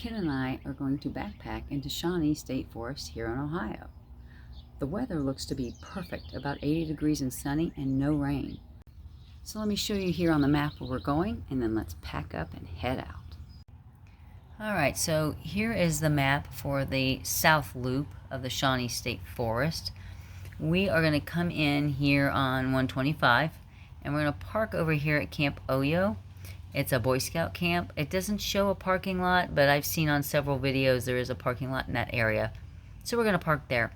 kid and I are going to backpack into Shawnee State Forest here in Ohio. The weather looks to be perfect, about 80 degrees and sunny and no rain. So let me show you here on the map where we're going, and then let's pack up and head out. Alright, so here is the map for the south loop of the Shawnee State Forest. We are going to come in here on 125, and we're going to park over here at Camp Oyo. It's a Boy Scout camp. It doesn't show a parking lot, but I've seen on several videos there is a parking lot in that area. So we're going to park there.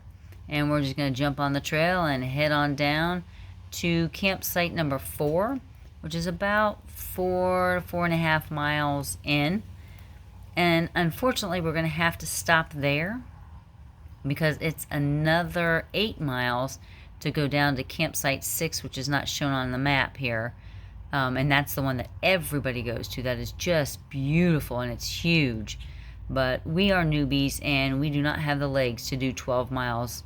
And we're just going to jump on the trail and head on down to campsite number 4, which is about 4.5 miles in. And unfortunately, we're going to have to stop there because it's another 8 miles to go down to campsite 6, which is not shown on the map here. And that's the one that everybody goes to. That is just beautiful, and it's huge. But we are newbies, and we do not have the legs to do 12 miles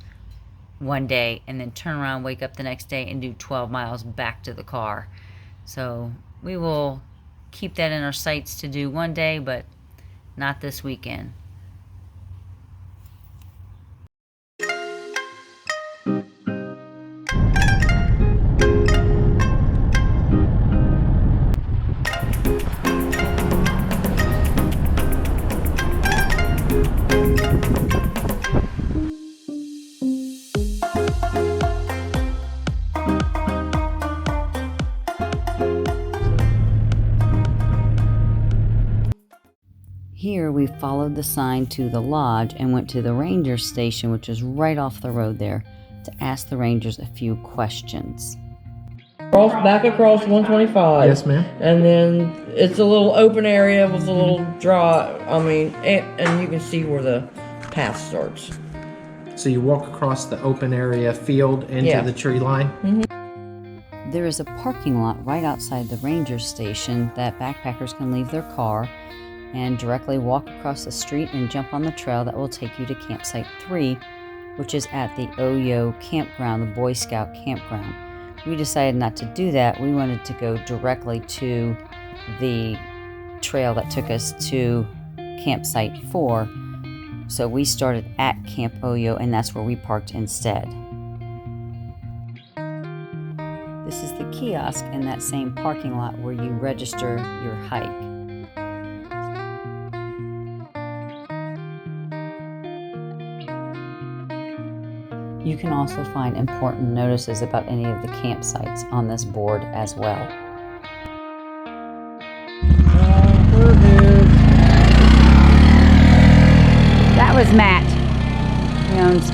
one day and then turn around, wake up the next day, and do 12 miles back to the car. So we will keep that in our sights to do one day, but not this weekend. Here we followed the sign to the lodge and went to the ranger station, which is right off the road there, to ask the rangers a few questions. Back across 125. Yes, ma'am. And then it's a little open area with a little draw. And you can see where the path starts. So you walk across the open area field into the tree line? Mm-hmm. There is a parking lot right outside the ranger station that backpackers can leave their car and directly walk across the street and jump on the trail that will take you to campsite 3, which is at the Oyo campground, the Boy Scout campground. We decided not to do that. We wanted to go directly to the trail that took us to campsite 4. So we started at Camp Oyo, and that's where we parked instead. This is the kiosk in that same parking lot where you register your hike. You can also find important notices about any of the campsites on this board as well. That was Matt. He owns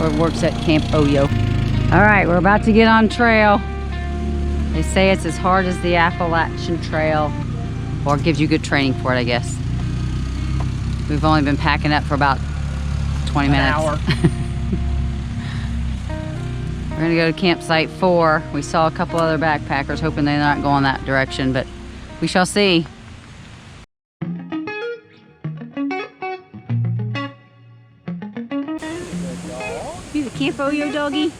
or works at Camp Oyo. All right, we're about to get on trail. They say it's as hard as the Appalachian Trail, or gives you good training for it, I guess. We've only been packing up for about 20 minutes. An hour. We're gonna go to campsite 4. We saw a couple other backpackers, hoping they're not going that direction, but we shall see. You the Camp Oyo doggy?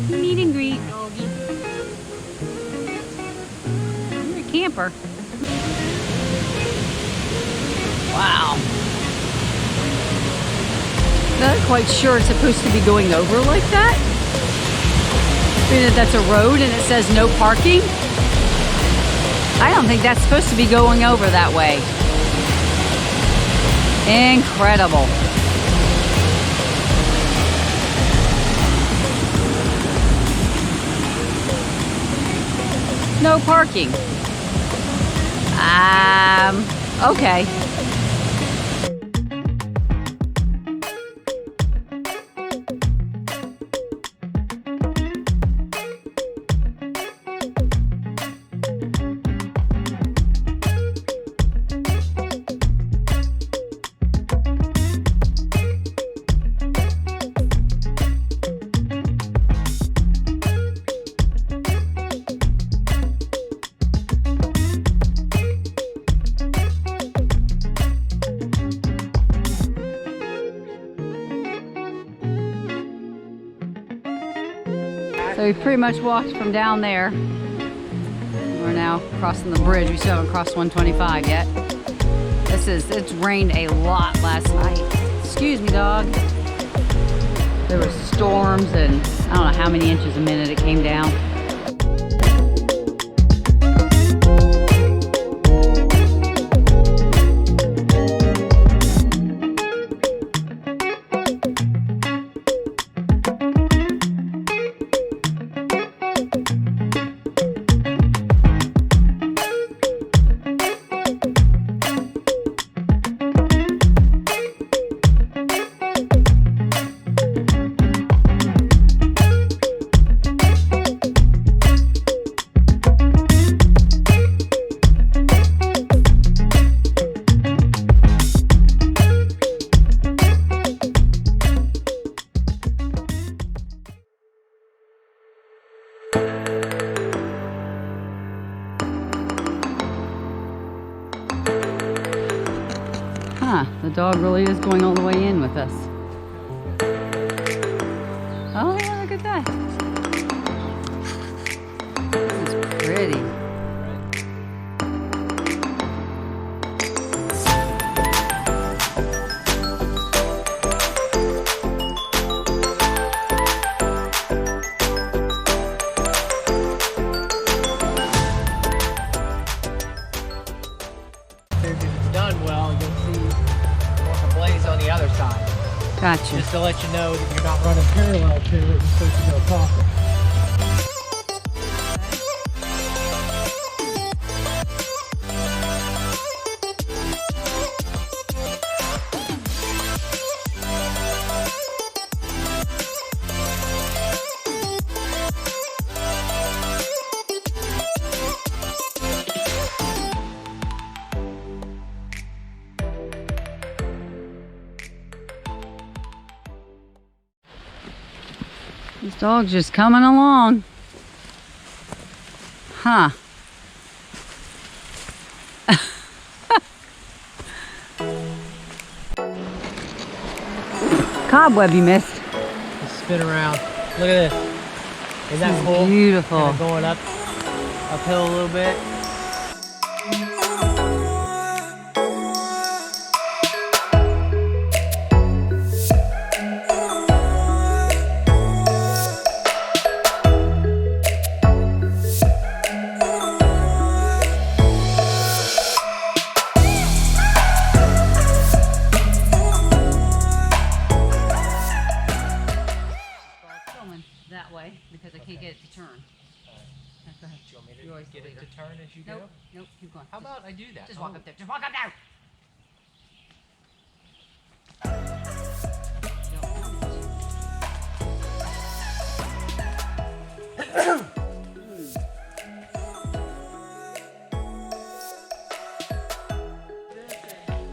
Meet and greet, doggy. You're a camper. Wow. Not quite sure it's supposed to be going over like that. Being that that's a road and it says no parking. I don't think that's supposed to be going over that way. Incredible. No parking. Okay. So we pretty much walked from down there. We're now crossing the bridge. We still haven't crossed 125 yet. It's rained a lot last night. Excuse me, dog. There were storms and I don't know how many inches a minute it came down. The dog really is going all the way in with us. Oh yeah, look at that. This is pretty. If it's done well, you'll see a blaze on the other side. Gotcha. Just to let you know that you're not running parallel to it, you're supposed to go across it. This dog's just coming along. Huh. Cobweb you missed. Just spin around. Look at this. Isn't that cool? Beautiful. Kind of going uphill a little bit. That way because I can't get it to turn. Go ahead. Do you want me to You're always get the it leader. to turn as you Nope, go? nope, keep going. How about I do that? Just walk up there. Just walk up there.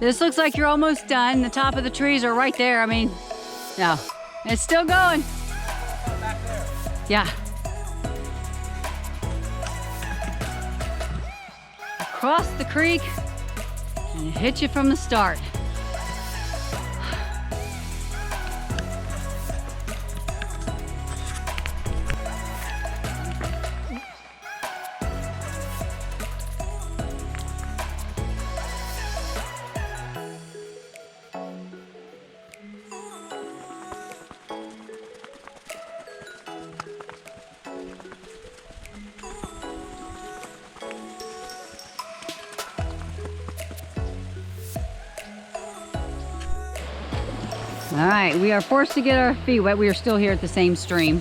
This looks like you're almost done. The top of the trees are right there. I mean, no, it's still going. Back there. Yeah. Across the creek and hit you from the start. All right, we are forced to get our feet wet. We are still here at the same stream.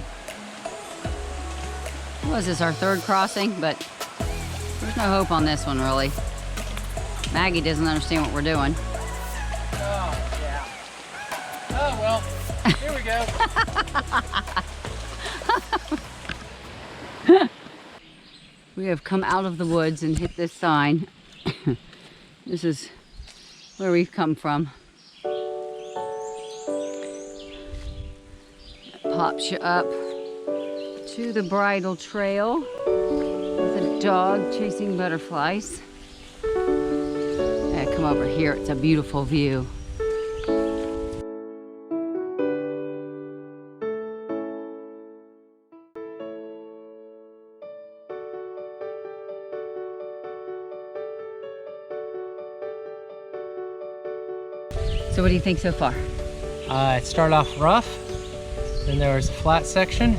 What was this, our third crossing? But there's no hope on this one, really. Maggie doesn't understand what we're doing. Oh, yeah. Oh, well, here we go. We have come out of the woods and hit this sign. This is where we've come from. Pops you up to the bridle trail with a dog chasing butterflies. Yeah, come over here, it's a beautiful view. So what do you think so far? It started off rough, then there was a flat section,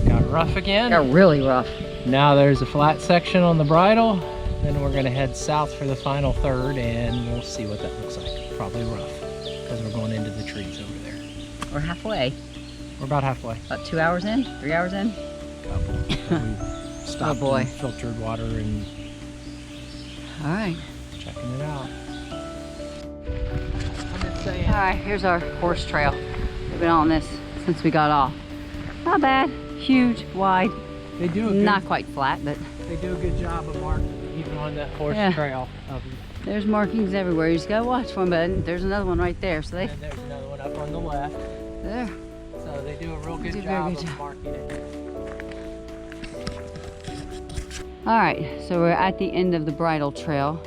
got rough again. Got really rough. Now there's a flat section on the bridle, then we're gonna head south for the final third and we'll see what that looks like. Probably rough, because we're going into the trees over there. We're halfway. We're about halfway. About 2 hours in? 3 hours in? Couple. We stopped boy. and filtered water and All right. checking it out. I'm just saying. All right, here's our horse trail. We've been on this since we got off. Not bad. Huge, wide. They do a Not quite flat, but They do a good job of marking even on that horse Yeah. trail. there's markings everywhere. You just gotta watch for them, but there's another one right there. So And there's another one up on the left. there. So they do a real good do a very job good of job. marking it. All right, so we're at the end of the bridle trail.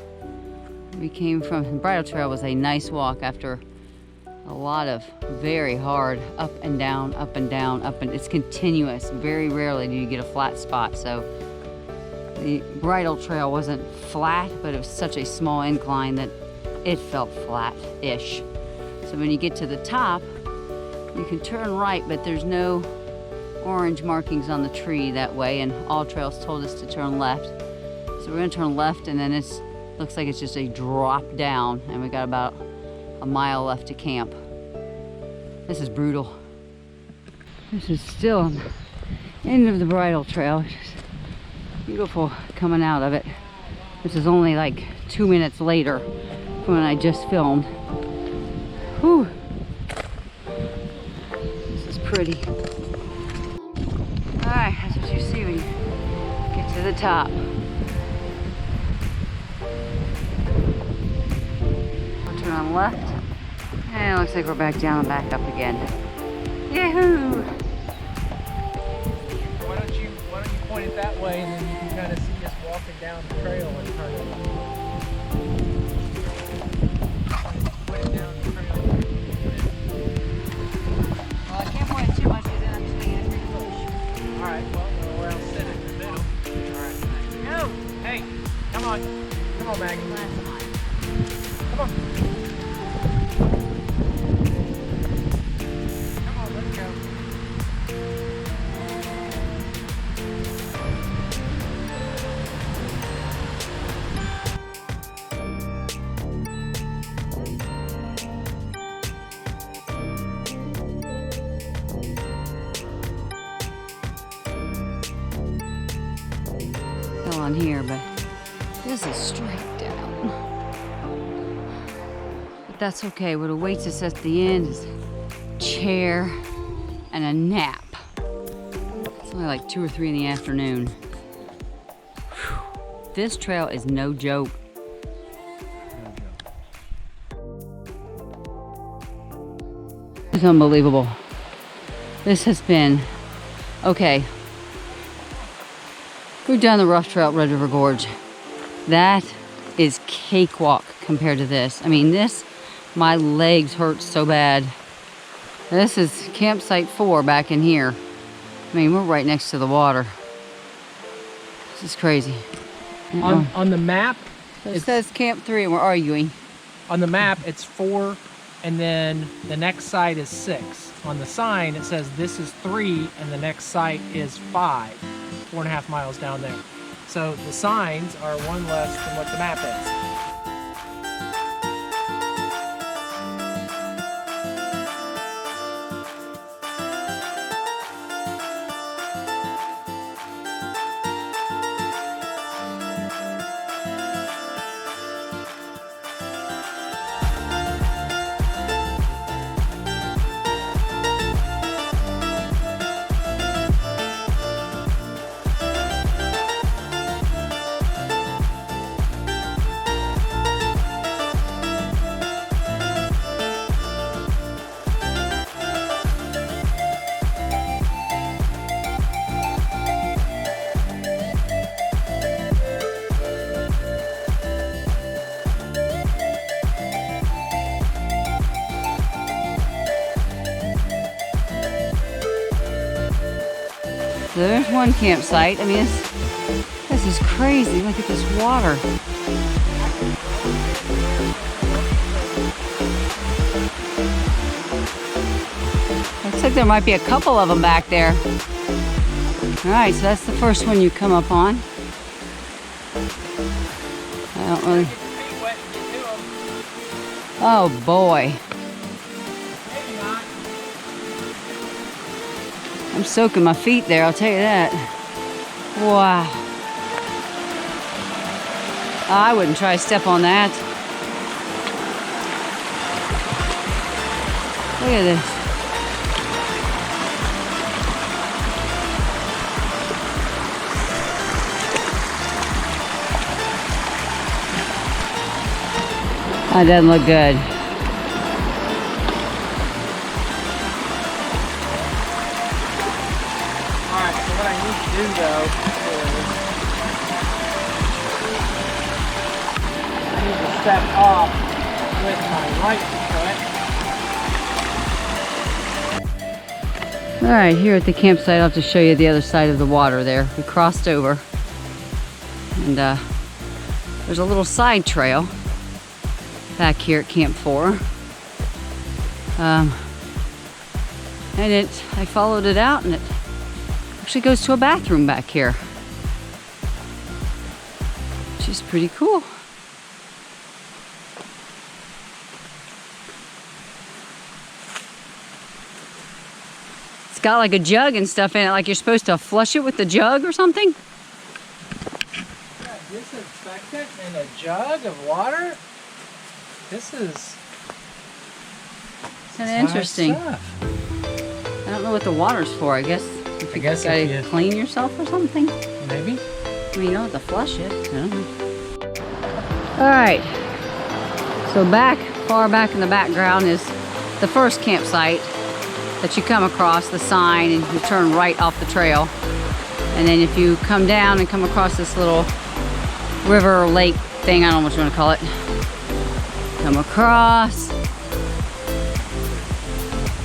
We came from, the bridle trail was a nice walk after a lot of very hard up and down, up and down, up and it's continuous. Very rarely do you get a flat spot. So the bridle trail wasn't flat, but it was such a small incline that it felt flat-ish. So when you get to the top, you can turn right, but there's no orange markings on the tree that way, and All Trails told us to turn left. So we're gonna turn left, and then it looks like it's just a drop down, and we got about a mile left to camp. This is brutal. This is still the end of the bridle trail. It's just beautiful coming out of it. This is only like 2 minutes later from when I just filmed. Whew. This is pretty. Alright, that's what you see when you get to the top. We'll turn on left. And it looks like we're back down and back up again. Yahoo! Why don't you point it that way and then you can kind of see us walking down the trail and turn it. Point it down the trail. Well, I can't point it too much because then I'm just going to get a bush. Alright, well, I'll sit in the middle. Alright. Go! Hey, come on. Come on, Maggie. Come on. Come on, let's go. Still on here, but this is straight down. But that's okay. What awaits us at the end is a chair and a nap. It's only like 2 or 3 in the afternoon. Whew. This trail is no joke. It's unbelievable. This has been okay. We've done the rough trail at Red River Gorge. That is cakewalk compared to this. I mean, this, my legs hurt so bad. This is campsite 4 back in here. I mean, we're right next to the water. This is crazy. On the map, It says Camp 3 and we're arguing. on the map it's 4 and then the next site is 6. On the sign it says this is 3 and the next site is 5. 4.5 miles down there. So the signs are one less than what the map is. So there's one campsite. I mean, this is crazy. Look at this water. Looks like there might be a couple of them back there. All right, so that's the first one you come up on. I don't really... Oh boy. I'm soaking my feet there, I'll tell you that. Wow. I wouldn't try to step on that. Look at this. That doesn't look good. Alright, so what I need to do though is I need to step off with my right foot. Alright, here at the campsite, I'll have to show you the other side of the water there. We crossed over. And there's a little side trail back here at Camp 4. And I followed it out and it actually goes to a bathroom back here. Which is pretty cool. It's got like a jug and stuff in it, like you're supposed to flush it with the jug or something. Yeah, disinfectant in a jug of water? This is kind of interesting. Stuff. I don't know what the water's for. I guess if you gotta clean yourself or something. Maybe. I mean, you don't have to flush it. I don't know. All right. So far back in the background is the first campsite that you come across, the sign, and you turn right off the trail. And then if you come down and come across this little river or lake thing, I don't know what you want to call it. Come across.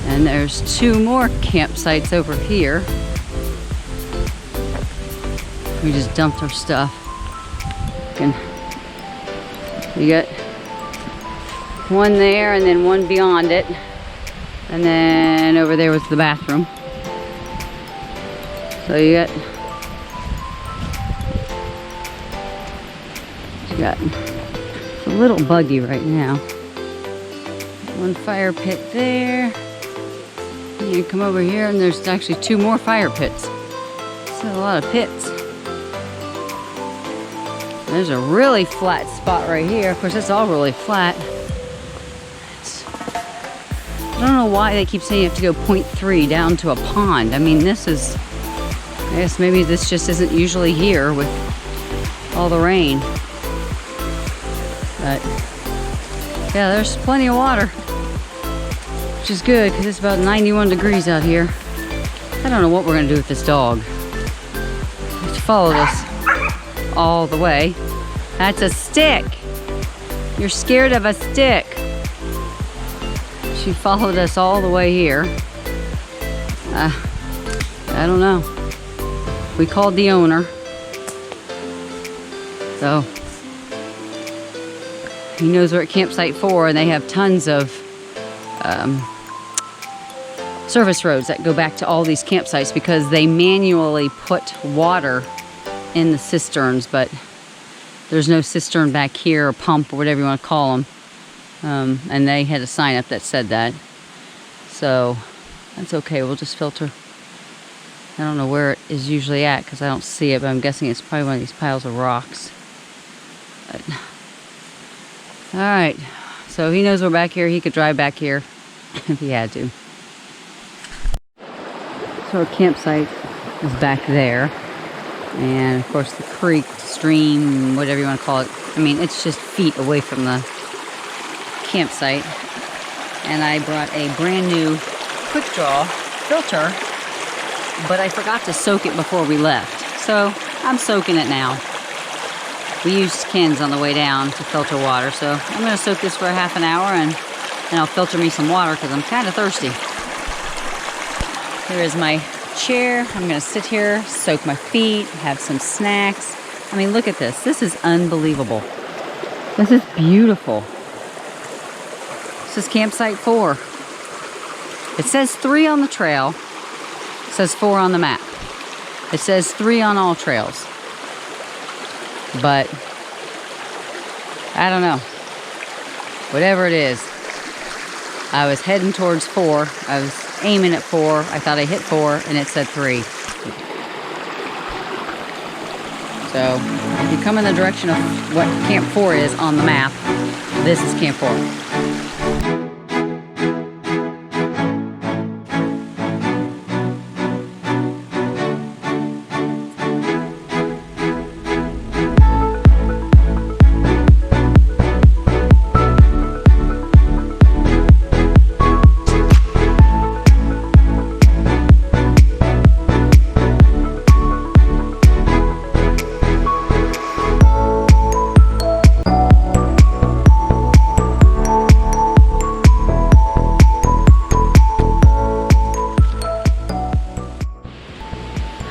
And there's 2 more campsites over here. We just dumped our stuff. You got one there and then one beyond it. And then over there was the bathroom. So you got it's a little buggy right now. One fire pit there. And you come over here and there's actually 2 more fire pits. So a lot of pits. There's a really flat spot right here. Of course, it's all really flat. I don't know why they keep saying you have to go 0.3 down to a pond. I mean, this is, I guess maybe this just isn't usually here with all the rain. But yeah, there's plenty of water, which is good because it's about 91 degrees out here. I don't know what we're gonna do with this dog. Let's follow this all the way. That's a stick. You're scared of a stick. She followed us all the way here. I don't know. We called the owner. So he knows we're at campsite 4 and they have tons of service roads that go back to all these campsites because they manually put water in the cisterns, but there's no cistern back here or pump or whatever you want to call them. And they had a sign up that said that. So that's okay, we'll just filter. I don't know where it is usually at because I don't see it, but I'm guessing it's probably one of these piles of rocks. But, all right, so he knows we're back here. He could drive back here if he had to. So our campsite is back there. And of course the creek, stream, whatever you want to call it. I mean, it's just feet away from the campsite. And I brought a brand new quick draw filter, but I forgot to soak it before we left. So I'm soaking it now. We used cans on the way down to filter water, so I'm going to soak this for a half an hour and then I'll filter me some water because I'm kind of thirsty. Here is my chair. I'm going to sit here, soak my feet, have some snacks. I mean, look at this. This is unbelievable. This is beautiful. This is campsite 4. It says 3 on the trail. It says 4 on the map. It says 3 on all trails. But I don't know. Whatever it is, I was heading towards 4. I was aiming at 4. I thought I hit 4, and it said 3. So if you come in the direction of what Camp 4 is on the map, this is Camp 4.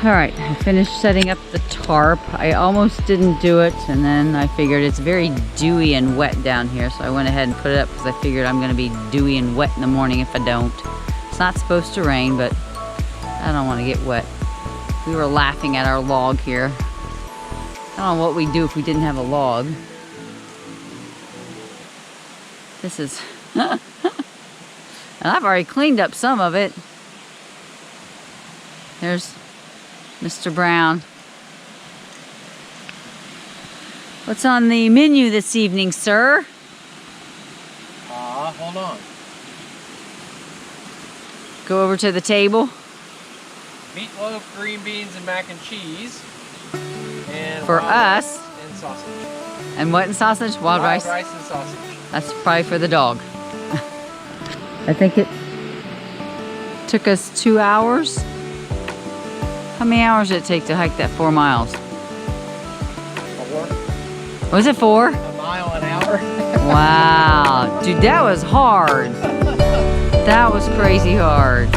Alright, I finished setting up the tarp. I almost didn't do it, and then I figured it's very dewy and wet down here, so I went ahead and put it up because I figured I'm going to be dewy and wet in the morning if I don't. It's not supposed to rain, but I don't want to get wet. We were laughing at our log here. I don't know what we'd do if we didn't have a log. This is... and I've already cleaned up some of it. There's Mr. Brown. What's on the menu this evening, sir? Hold on. Go over to the table. Meatloaf, green beans, and mac and cheese. And For wild us. rice and sausage. And what and sausage? Wild rice? Wild rice and sausage. That's probably for the dog. I think it took us 2 hours. How many hours did it take to hike that 4 miles? 4. Was it 4? A mile an hour. Wow. Dude, that was hard. That was crazy hard.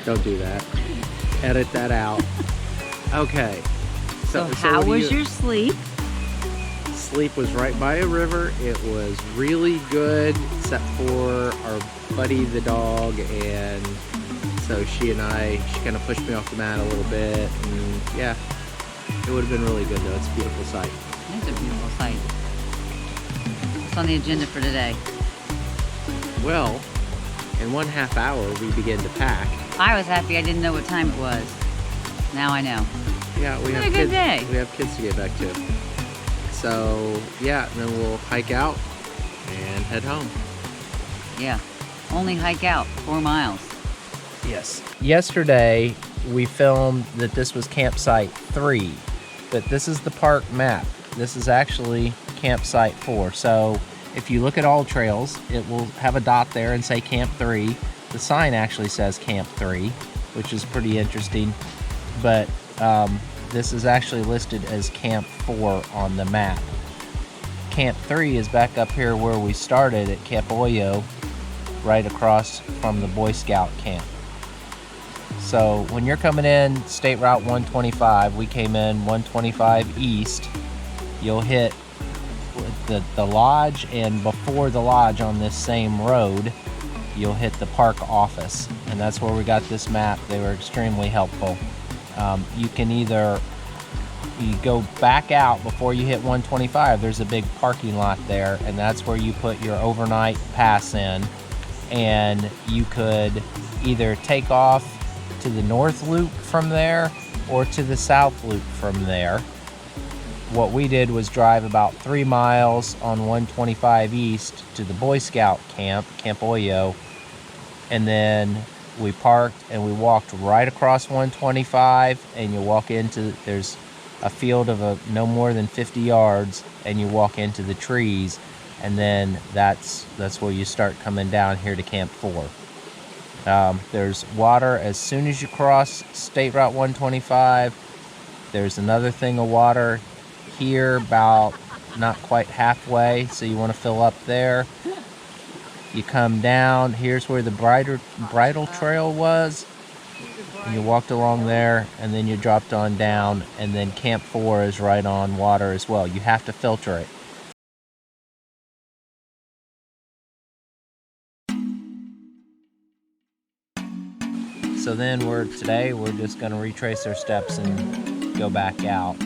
Don't do that. Edit that out. Okay. So how was your sleep? Sleep was right by a river. It was really good, except for our Buddy the dog, and so she kind of pushed me off the mat a little bit, and yeah, it would have been really good though. It's a beautiful sight. It's a beautiful sight. What's on the agenda for today? Well, in 1/2 hour we begin to pack. I was happy I didn't know what time it was. Now I know. Yeah, we It's have been a good kids. day. We have kids to get back to. So yeah, and then we'll hike out and head home. Yeah. Only hike out 4 miles. Yes. Yesterday, we filmed that this was campsite 3, but this is the park map. This is actually campsite 4. So if you look at all trails, it will have a dot there and say Camp 3. The sign actually says Camp 3, which is pretty interesting. But this is actually listed as Camp 4 on the map. Camp 3 is back up here where we started at Camp Oyo, right across from the Boy Scout Camp. So when you're coming in State Route 125, we came in 125 East, you'll hit the lodge, and before the lodge on this same road, you'll hit the park office. And that's where we got this map. They were extremely helpful. You can either you go back out before you hit 125, there's a big parking lot there, and that's where you put your overnight pass in. And you could either take off to the north loop from there or to the south loop from there. What we did was drive about 3 miles on 125 East to the Boy Scout Camp, Camp Oyo, and then we parked and we walked right across 125, and you walk into, there's a field of no more than 50 yards, and you walk into the trees, and then that's where you start coming down here to Camp 4. There's water as soon as you cross State Route 125. There's another thing of water here about not quite halfway, so you want to fill up there. You come down, here's where the bridle trail was, and you walked along there, and then you dropped on down, and then Camp 4 is right on water as well. You have to filter it. So then today we're just going to retrace our steps and go back out.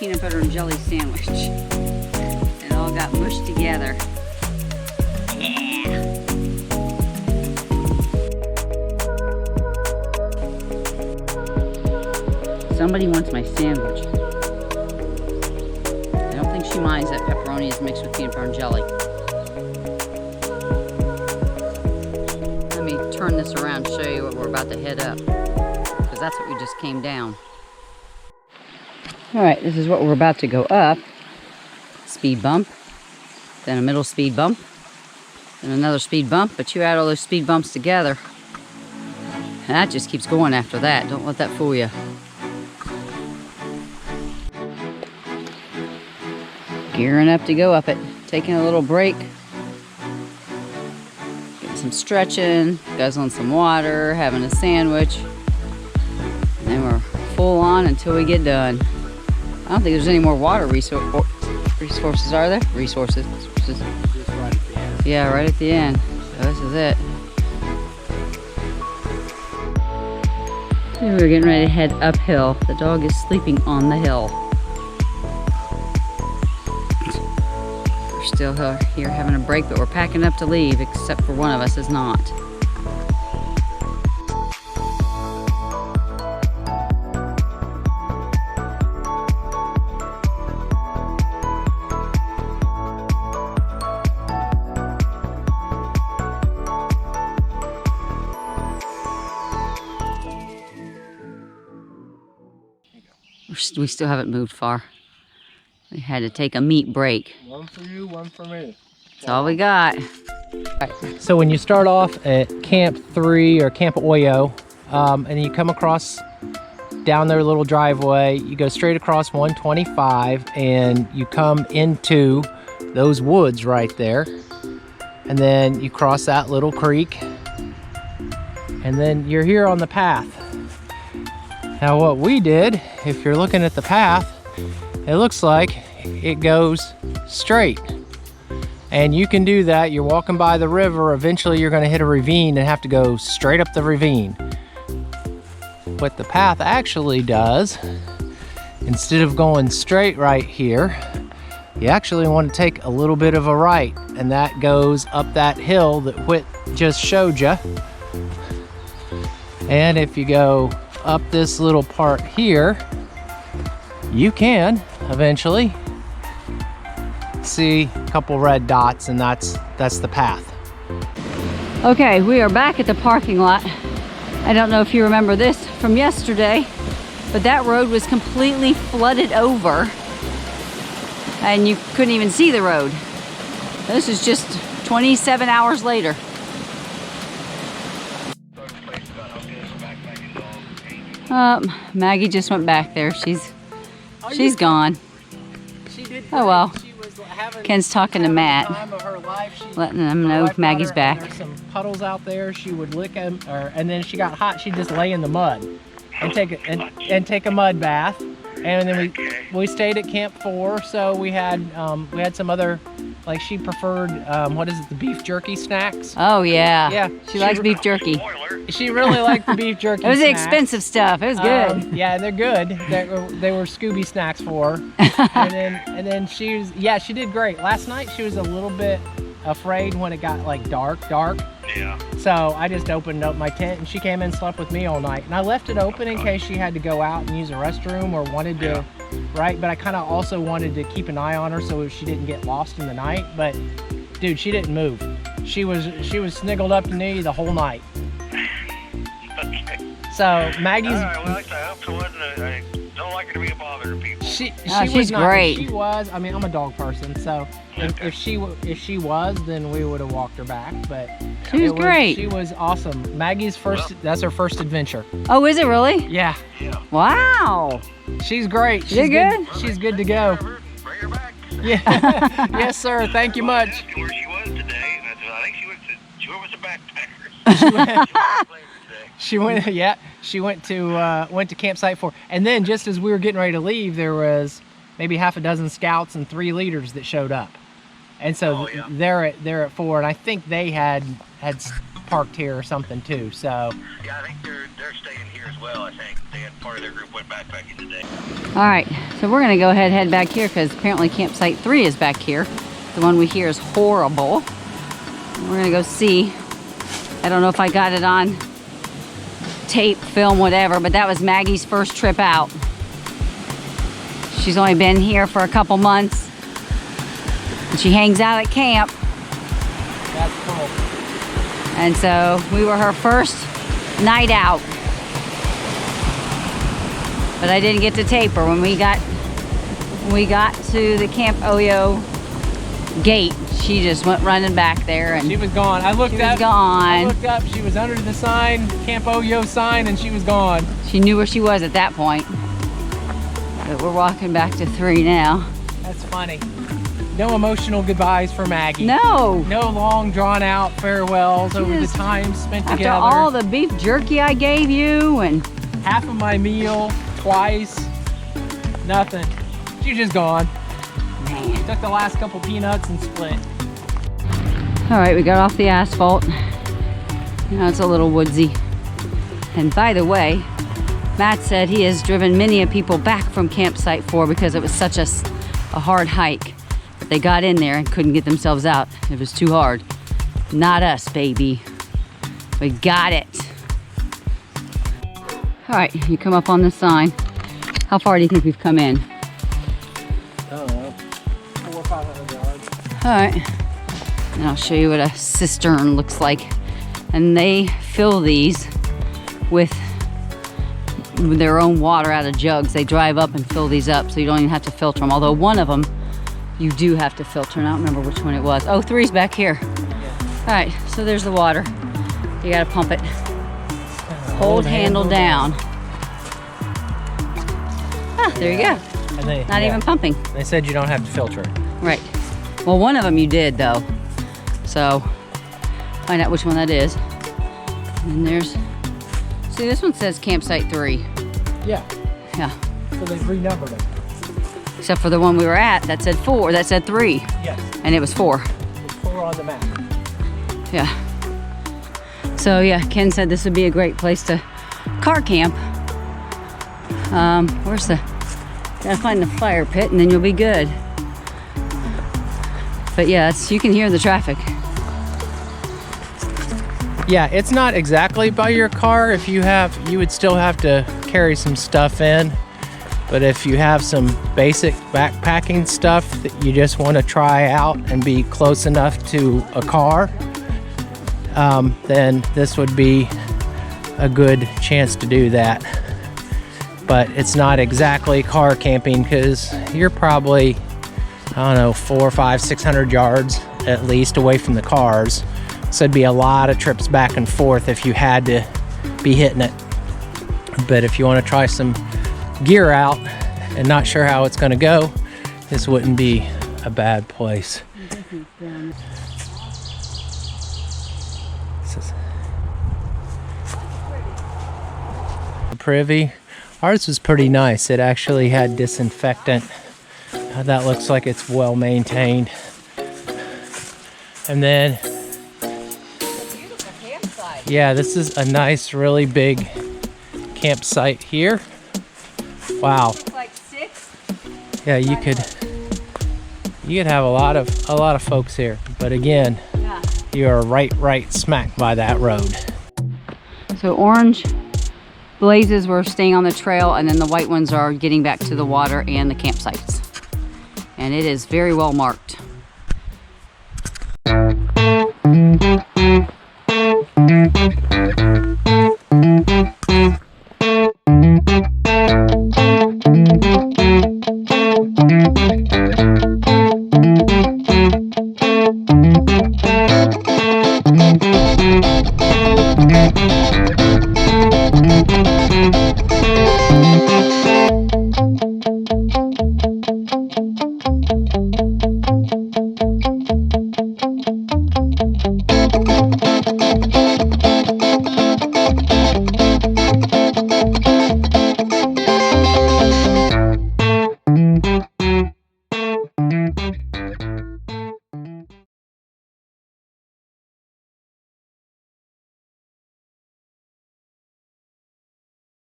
peanut butter and jelly sandwich. It all got mushed together. Yeah. Somebody wants my sandwich. I don't think she minds that pepperoni is mixed with peanut butter and jelly. Let me turn this around and show you what we're about to head up, because that's what we just came down. All right, this is what we're about to go up. Speed bump, then a middle speed bump, then another speed bump, but you add all those speed bumps together, and that just keeps going after that. Don't let that fool you. Gearing up to go up it, taking a little break, getting some stretching, guzzling some water, having a sandwich, and then we're full on until we get done. I don't think there's any more water resources, are there? Resources. Just right at the end. Yeah, right at the end. So this is it. We're getting ready to head uphill. The dog is sleeping on the hill. We're still here having a break, but we're packing up to leave, except for one of us is not. We still haven't moved far. We had to take a meat break. One for you, one for me. That's all we got. So when you start off at Camp 3 or Camp Oyo, and you come across down their little driveway, you go straight across 125 and you come into those woods right there. And then you cross that little creek. And then you're here on the path. Now what we did, if you're looking at the path, it looks like it goes straight. And you can do that. You're walking by the river, eventually you're gonna hit a ravine and have to go straight up the ravine. What the path actually does, instead of going straight right here, you actually want to take a little bit of a right, and that goes up that hill that Whit just showed you. And if you go up this little part here, you can eventually see a couple red dots, and that's the path. Okay, we are back at the parking lot. I don't know if you remember this from yesterday, but that road was completely flooded over and you couldn't even see the road. This is just 27 hours later. Maggie just went back there. She's gone. She did Oh well. She was having, Ken's talking to Matt, time of her life. letting him know Maggie's back. There's some puddles out there. She would lick them, and then she got hot. She'd just lay in the mud and take a mud bath. And then we stayed at Camp 4, so we had some other, like she preferred what is it, the beef jerky snacks. Oh yeah. Yeah. She likes beef jerky. She really liked the beef jerky. It was the snacks. expensive stuff. It was good. Yeah, they're good. They were Scooby snacks for her. and then she did great. Last night she was a little bit afraid when it got like dark. Yeah. So I just opened up my tent and she came in and slept with me all night. And I left it open in case she had to go out and use a restroom or wanted to, right? But I kind of also wanted to keep an eye on her so she didn't get lost in the night. But dude, she didn't move. She was sniggled up to me the whole night. Okay. So Maggie's. All right, well, I hope so. I don't like her to be a bother to people. She's great. She was. I mean, I'm a dog person, so if she was, then we would have walked her back. But She was great. She was awesome. Maggie's first. That's her first adventure. Oh, is it really? Yeah. Yeah. Wow. She's great. She's You're good? She's good to go. Bring her back. Yeah. Yes, sir. Thank you much. Asked where she was today, and I think she went with the backpackers. She went. Yeah. She went to campsite 4, and then just as we were getting ready to leave, there was maybe half a dozen scouts and 3 leaders that showed up, and so they're at 4, and I think they had parked here or something too. So Yeah, I think they're staying here as well. I think they had part of their group went backpacking today. All right, so we're gonna go ahead and head back here because apparently campsite 3 is back here. The one we hear is horrible. We're gonna go see. I don't know if I got it on tape, film, whatever, but that was Maggie's first trip out. She's only been here for a couple months. And she hangs out at camp. that's cool. And so we were her first night out. But I didn't get to tape her. When we got to the Camp Oyo gate, she just went running back there and She was gone. I looked she up. was gone. I looked up. She was under the sign, Camp Oyo sign, and she was gone. She knew where she was at that point. But we're walking back to 3 now. That's funny. No emotional goodbyes for Maggie. No! No long drawn out farewells over the Just- time spent After together. all the beef jerky I gave you and Half of my meal, twice, nothing. She's just gone. man. Took the last couple peanuts and split. All right, we got off the asphalt. Now it's a little woodsy. And by the way, Matt said he has driven many of people back from campsite 4 because it was such a hard hike. But they got in there and couldn't get themselves out. It was too hard. Not us, baby. We got it. All right, you come up on the sign. How far do you think we've come in? I don't know. 400 or 500 yards. All right, and I'll show you what a cistern looks like. And they fill these with their own water out of jugs. They drive up and fill these up, so you don't even have to filter them. Although one of them, you do have to filter, and I don't remember which one it was. Oh, 3's back here. All right, so there's the water. You gotta pump it. Hold handle down. Ah, there you go. And they, Not even pumping. They said you don't have to filter it. Right. Well, one of them you did though. So find out which one that is. And there's, see, this one says campsite 3. Yeah. Yeah. So they've renumbered them. Except for the one we were at that said 4, that said 3. Yes. And it was 4. There's 4 on the map. Yeah. So yeah, Ken said this would be a great place to car camp. Where's the, gotta find the fire pit and then you'll be good. But yeah, you can hear the traffic. Yeah, it's not exactly by your car. If you have, you would still have to carry some stuff in. But if you have some basic backpacking stuff that you just want to try out and be close enough to a car, then this would be a good chance to do that. But it's not exactly car camping because you're probably, I don't know, 400, 500, 600 yards at least away from the cars. So it'd be a lot of trips back and forth if you had to be hitting it. But if you want to try some gear out and not sure how it's going to go, this wouldn't be a bad place. This is a privy. Ours was pretty nice. It actually had disinfectant. That looks like it's well maintained. And then, yeah, this is a nice, really big campsite here. Wow. Like 6? Yeah, you could have a lot of folks here. But again, Yeah. you are right smack by that road. So orange blazes were staying on the trail, and then the white ones are getting back to the water and the campsites. And it is very well marked.